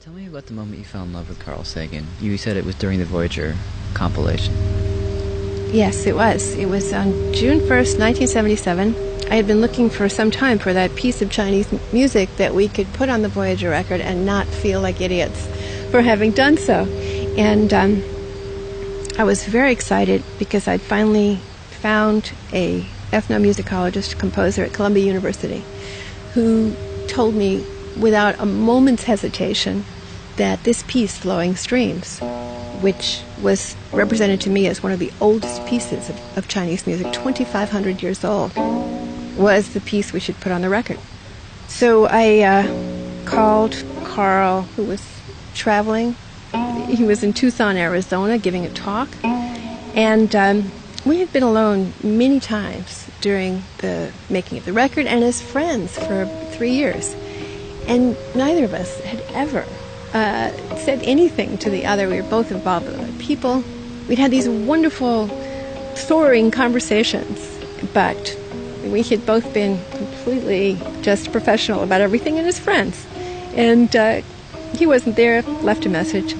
Tell me about the moment you fell in love with Carl Sagan. You said it was during the Voyager compilation. Yes, it was. It was on June 1st, 1977. I had been looking for some time for that piece of Chinese music that we could put on the Voyager record and not feel like idiots for having done so. And I was very excited because I'd finally found a ethnomusicologist, composer at Columbia University, who told me without a moment's hesitation that this piece, Flowing Streams, which was represented to me as one of the oldest pieces of Chinese music, 2,500 years old, was the piece we should put on the record. So I called Carl, who was traveling. He was in Tucson, Arizona, giving a talk. And we had been alone many times during the making of the record and as friends for 3 years. And neither of us had ever said anything to the other. We were both involved with other people. We'd had these wonderful, soaring conversations, but we had both been completely just professional about everything and as friends. And he wasn't there, left a message.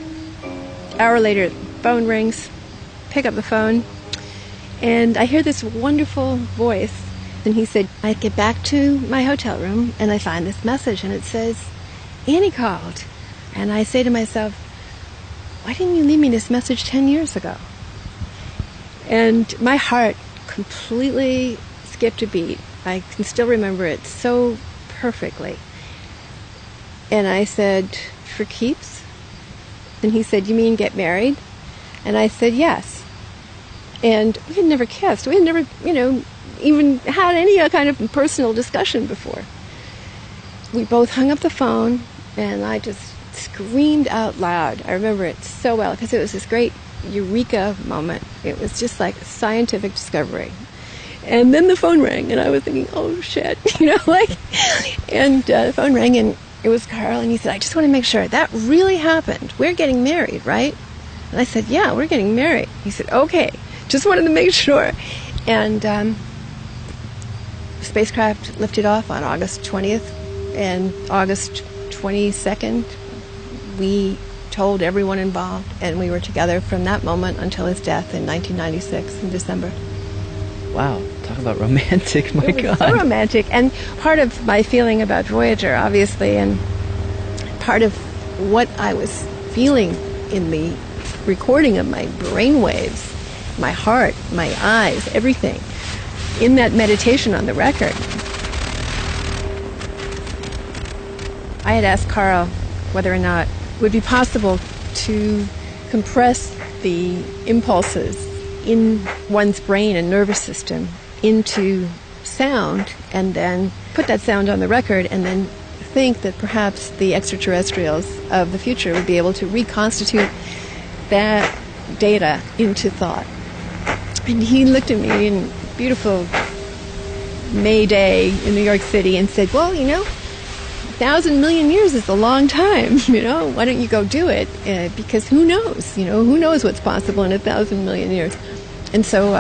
Hour later, the phone rings, pick up the phone, and I hear this wonderful voice. And he said, I get back to my hotel room and I find this message and it says, Annie called. And I say to myself, why didn't you leave me this message 10 years ago? And my heart completely skipped a beat. I can still remember it so perfectly. And I said, for keeps? And he said, you mean get married? And I said, yes. And we had never kissed. We had never, even had any kind of personal discussion before. We both hung up the phone, and I just screamed out loud. I remember it so well, because it was this great eureka moment. It was just like a scientific discovery. And then the phone rang, and I was thinking, oh, shit, and the phone rang, and it was Carl, and he said, I just want to make sure that really happened. We're getting married, right? And I said, yeah, we're getting married. He said, okay, just wanted to make sure. And the spacecraft lifted off on August 20th, and August 22nd, we told everyone involved, and we were together from that moment until his death in 1996 in December. Wow, talk about romantic, my God. So romantic, and part of my feeling about Voyager, obviously, and part of what I was feeling in the recording of my brainwaves, my heart, my eyes, everything, in that meditation on the record. I had asked Carl whether or not it would be possible to compress the impulses in one's brain and nervous system into sound and then put that sound on the record and then think that perhaps the extraterrestrials of the future would be able to reconstitute that data into thought. And he looked at me in beautiful May Day in New York City and said, well, 1,000 million years is a long time, why don't you go do it? Because who knows, who knows what's possible in 1,000 million years. And so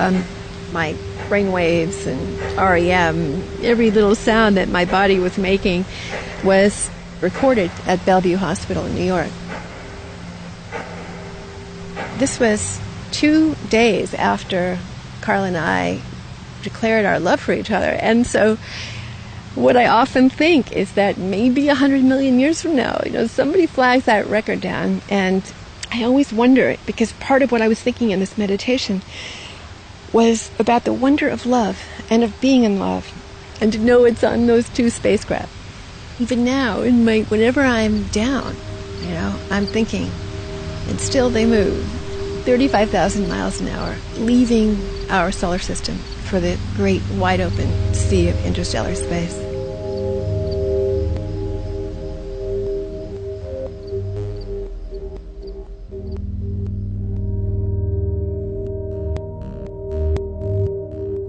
my brainwaves and REM, every little sound that my body was making was recorded at Bellevue Hospital in New York. This was 2 days after Carl and I declared our love for each other. And so what I often think is that maybe 100 million years from now, somebody flags that record down. And I always wonder, because part of what I was thinking in this meditation was about the wonder of love and of being in love, and to know it's on those 2 spacecraft. Even now, whenever I'm down, I'm thinking, and still they move 35,000 miles an hour, leaving our solar system for the great wide open sea of interstellar space.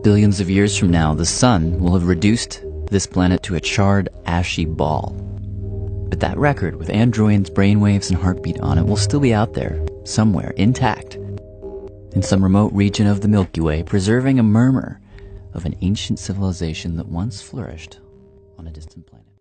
Billions of years from now, the sun will have reduced this planet to a charred, ashy ball. But that record with Druyan's brainwaves and heartbeat on it will still be out there, somewhere, intact, in some remote region of the Milky Way, preserving a murmur of an ancient civilization that once flourished on a distant planet.